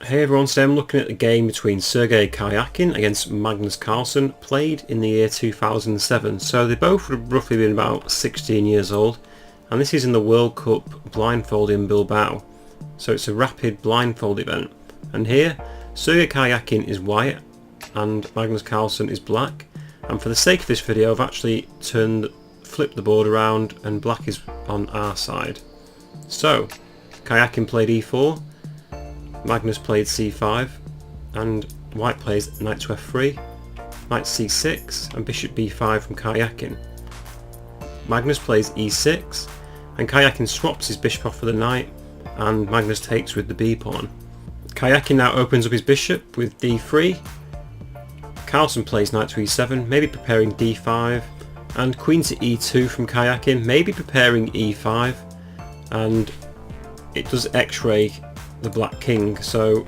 Hey everyone, today I'm looking at the game between Sergey Karjakin against Magnus Carlsen, played in the year 2007, so they both would have roughly been about 16 years old, and this is in the World Cup Blindfold in Bilbao, so it's a rapid blindfold event, and here Sergey Karjakin is white and Magnus Carlsen is black, and for the sake of this video I've actually flipped the board around and black is on our side. So Karjakin played e4, Magnus played c5, and white plays knight to f3, knight c6, and bishop b5 from Karjakin. Magnus plays e6, and Karjakin swaps his bishop off for the knight, and Magnus takes with the b pawn. Karjakin now opens up his bishop with d3, Carlsen plays knight to e7, maybe preparing d5, and queen to e2 from Karjakin, maybe preparing e5, and it does x-ray the black king, so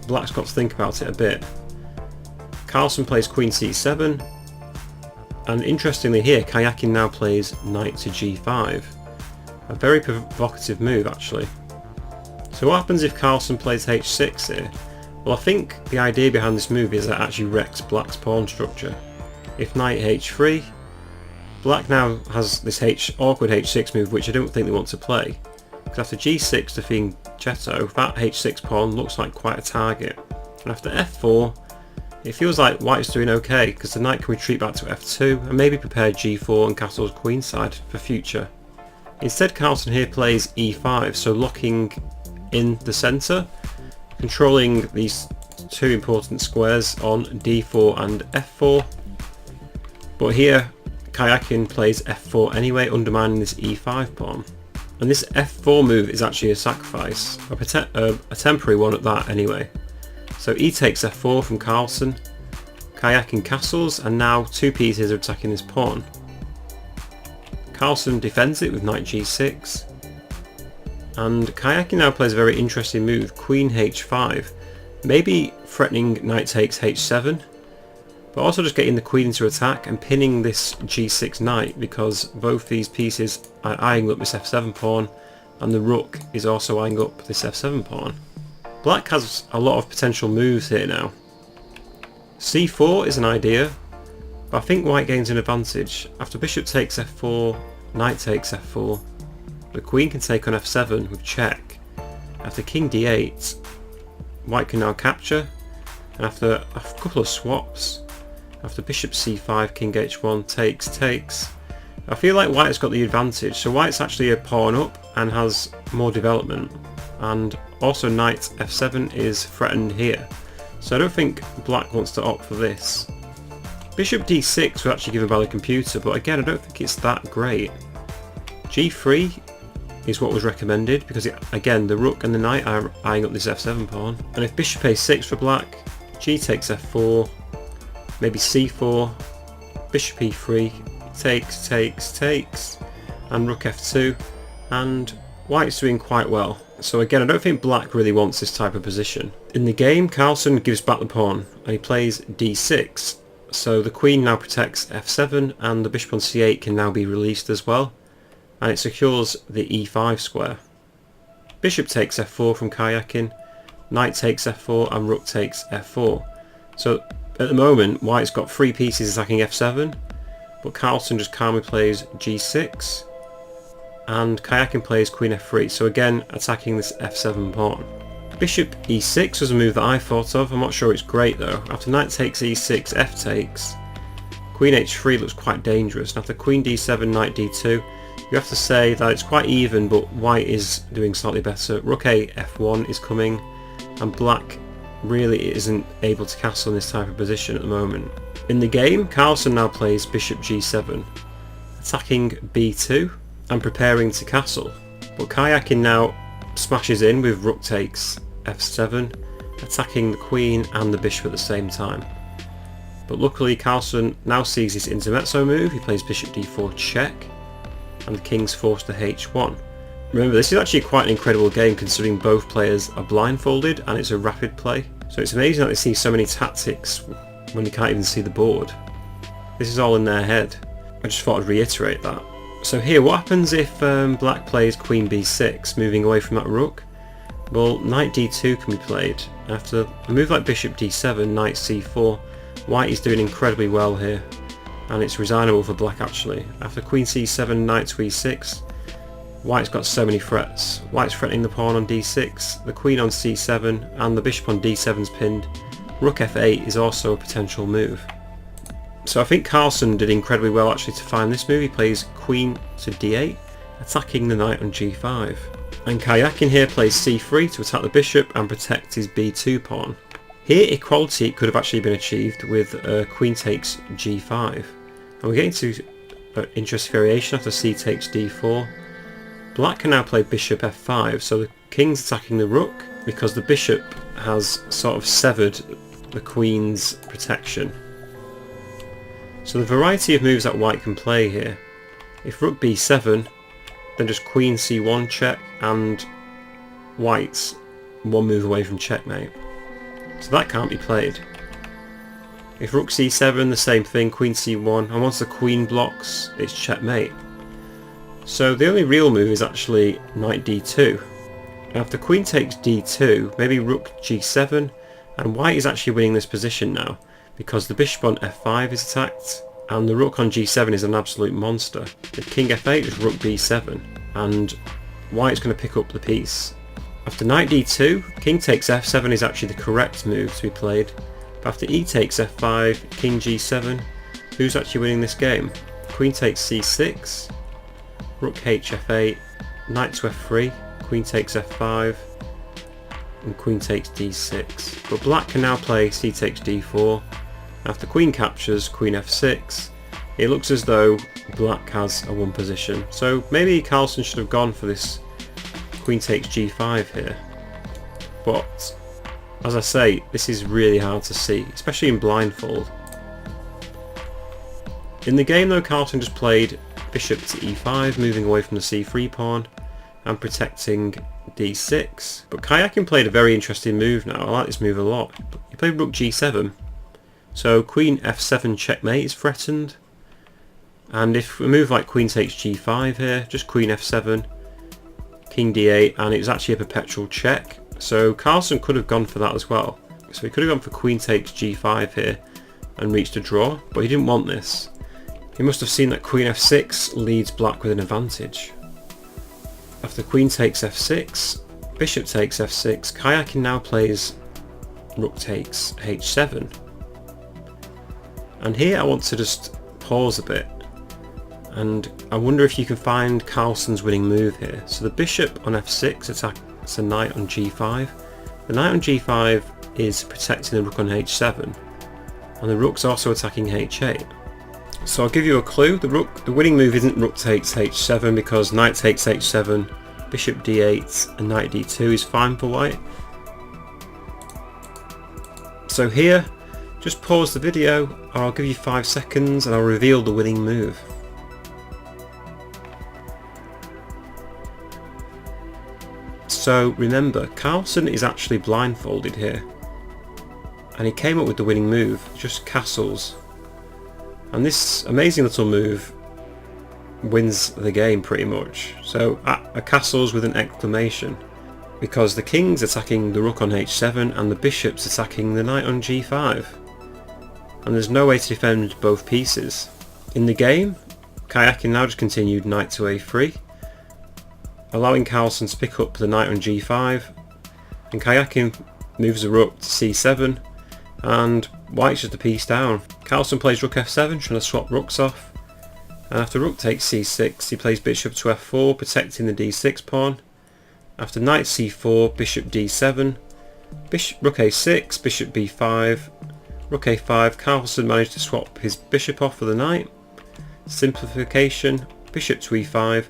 black's got to think about it a bit. Carlsen plays queen c7, and interestingly here Karjakin now plays knight to g5, a very provocative move actually. So what happens if Carlsen plays h6 here? Well, I think the idea behind this move is that it actually wrecks black's pawn structure. If knight h3, black now has this awkward h6 move which I don't think they want to play, because after g6 defeating Chetto, that h6 pawn looks like quite a target, and after f4 it feels like white's doing okay because the knight can retreat back to f2 and maybe prepare g4 and castle's queenside for future. Instead Carlsen here plays e5, so locking in the centre, controlling these two important squares on d4 and f4, but here Karjakin plays f4 anyway, undermining this e5 pawn. And this f4 move is actually a sacrifice, a temporary one at that anyway. So e takes f4 from Carlsen, Karjakin castles, and now two pieces are attacking this pawn. Carlsen defends it with knight g6, and Karjakin now plays a very interesting move, queen h5, maybe threatening knight takes h7, but also just getting the queen into attack and pinning this g6 knight because both these pieces are eyeing up this f7 pawn and the rook is also eyeing up this f7 pawn. Black has a lot of potential moves here now. c4 is an idea, but I think white gains an advantage. After bishop takes f4, knight takes f4, the queen can take on f7 with check. After king d8, white can now capture, and after a couple of swaps, after bishop c5, king h1, takes, I feel like white has got the advantage, so white's actually a pawn up and has more development, and also knight f7 is threatened here, so I don't think black wants to opt for this. Bishop d6 was actually given by the computer, but again I don't think it's that great. g3 is what was recommended because again the rook and the knight are eyeing up this f7 pawn, and if bishop a6 for black, g takes f4, maybe c4, bishop e3, takes, and rook f2, and white's doing quite well. So again, I don't think black really wants this type of position. In the game, Carlsen gives back the pawn, and he plays d6, so the queen now protects f7, and the bishop on c8 can now be released as well, and it secures the e5 square. Bishop takes f4 from Karjakin, knight takes f4, and rook takes f4. So at the moment, white's got three pieces attacking f7, but Carlsen just calmly plays g6, and Karjakin plays queen f3, so again attacking this f7 pawn. Bishop e6 was a move that I thought of. I'm not sure it's great though. After knight takes e6, f takes, queen h3 looks quite dangerous, and after queen d7, knight d2, you have to say that it's quite even, but white is doing slightly better. Rook a f1 is coming, and black really isn't able to castle in this type of position at the moment. In the game, Carlsen now plays bishop g7, attacking b2 and preparing to castle, but Karjakin now smashes in with rook takes f7, attacking the queen and the bishop at the same time. But luckily Carlsen now sees this intermezzo move, he plays bishop d4 check, and the king's forced to h1. Remember, this is actually quite an incredible game considering both players are blindfolded and it's a rapid play. So it's amazing that they see so many tactics when they can't even see the board. This is all in their head. I just thought I'd reiterate that. So here, what happens if black plays queen b6, moving away from that rook? Well, knight d2 can be played. After a move like bishop d7, knight c4, white is doing incredibly well here, and it's resignable for black actually. After queen c7, knight to e6, white's got so many threats. White's threatening the pawn on d6, the queen on c7, and the bishop on d7's pinned. Rook f8 is also a potential move. So I think Carlsen did incredibly well actually to find this move. He plays queen to d8, attacking the knight on g5. And Karjakin here plays c3 to attack the bishop and protect his b2 pawn. Here equality could have actually been achieved with queen takes g5. And we're getting to interest variation after c takes d4. Black can now play bishop f5, so the king's attacking the rook because the bishop has sort of severed the queen's protection. So the variety of moves that white can play here, if rook b7, then just queen c1 check, and white's one move away from checkmate. So that can't be played. If rook c7, the same thing, queen c1, and once the queen blocks, it's checkmate. So the only real move is actually knight d2. After queen takes d2, maybe rook g7, and white is actually winning this position now, because the bishop on f5 is attacked, and the rook on g7 is an absolute monster. If king f8 is rook b7, and white's going to pick up the piece. After knight d2, king takes f7 is actually the correct move to be played. But after e takes f5, king g7, who's actually winning this game? Queen takes c6, rook hf8, knight to f3, queen takes f5, and queen takes d6. But black can now play c takes d4. After queen captures, queen f6, it looks as though black has a one position. So maybe Carlsen should have gone for this queen takes g5 here. But as I say, this is really hard to see, especially in Blindfold. In the game though, Carlsen just played bishop to e5, moving away from the c3 pawn and protecting d6. But Karjakin played a very interesting move now. I like this move a lot. He played rook g7. So queen f7 checkmate is threatened, and if a move like queen takes g5 here, just queen f7, king d8, and it was actually a perpetual check. So Carlsen could have gone for that as well. So he could have gone for queen takes g5 here and reached a draw, but he didn't want this. He must have seen that queen f6 leads black with an advantage. After queen takes f6, bishop takes f6, Karjakin now plays rook takes h7. And here I want to just pause a bit, and I wonder if you can find Carlsen's winning move here. So the bishop on f6 attacks the knight on g5. The knight on g5 is protecting the rook on h7, and the rook's also attacking h8. So I'll give you a clue. The winning move isn't rook takes h7, because knight takes h7, bishop d8 and knight d2 is fine for white. So here, just pause the video, or I'll give you 5 seconds and I'll reveal the winning move. So remember, Carlsen is actually blindfolded here, and he came up with the winning move, just castles. And this amazing little move wins the game pretty much. So a castles with an exclamation, because the king's attacking the rook on h7 and the bishop's attacking the knight on g5. And there's no way to defend both pieces. In the game, Karjakin now just continued knight to a3, allowing Carlsen to pick up the knight on g5, and Karjakin moves the rook to c7, and white's just a piece down. Carlsen plays rook f7, trying to swap rooks off, and after rook takes c6, he plays bishop to f4, protecting the d6 pawn. After knight c4, bishop d7, rook a6, bishop b5, rook a5, Carlsen managed to swap his bishop off for the knight. Simplification, bishop to e5,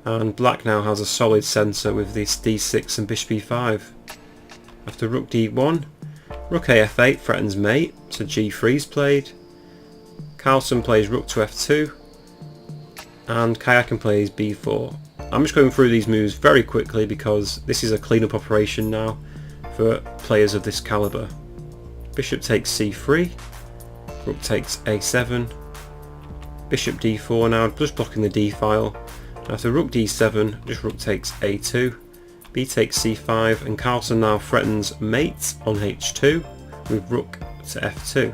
and black now has a solid centre with this d6 and bishop e5. After rook d1, rook af8 threatens mate, so g3 is played. Carlsen plays rook to f2, and Karjakin plays b4. I'm just going through these moves very quickly because this is a clean-up operation now for players of this calibre. Bishop takes c3, rook takes a7, bishop d4 now, just blocking the d file. After rook d7, just rook takes a2, B takes c5, and Carlsen now threatens mate on h2 with rook to f2.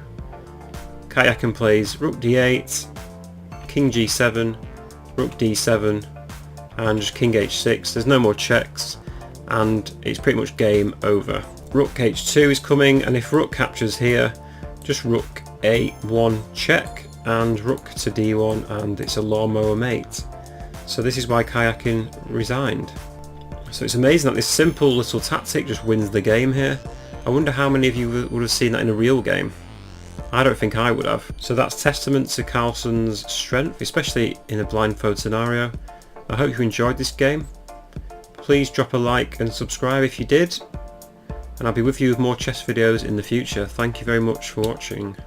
Karjakin plays rook d8, king g7, rook d7, and just king h6. There's no more checks, and it's pretty much game over. Rook h2 is coming, and if rook captures here, just rook a1 check, and rook to d1, and it's a lawnmower mate. So this is why Karjakin resigned. So it's amazing that this simple little tactic just wins the game here. I wonder how many of you would have seen that in a real game. I don't think I would have. So that's testament to Carlsen's strength, especially in a blindfold scenario. I hope you enjoyed this game. Please drop a like and subscribe if you did. And I'll be with you with more chess videos in the future. Thank you very much for watching.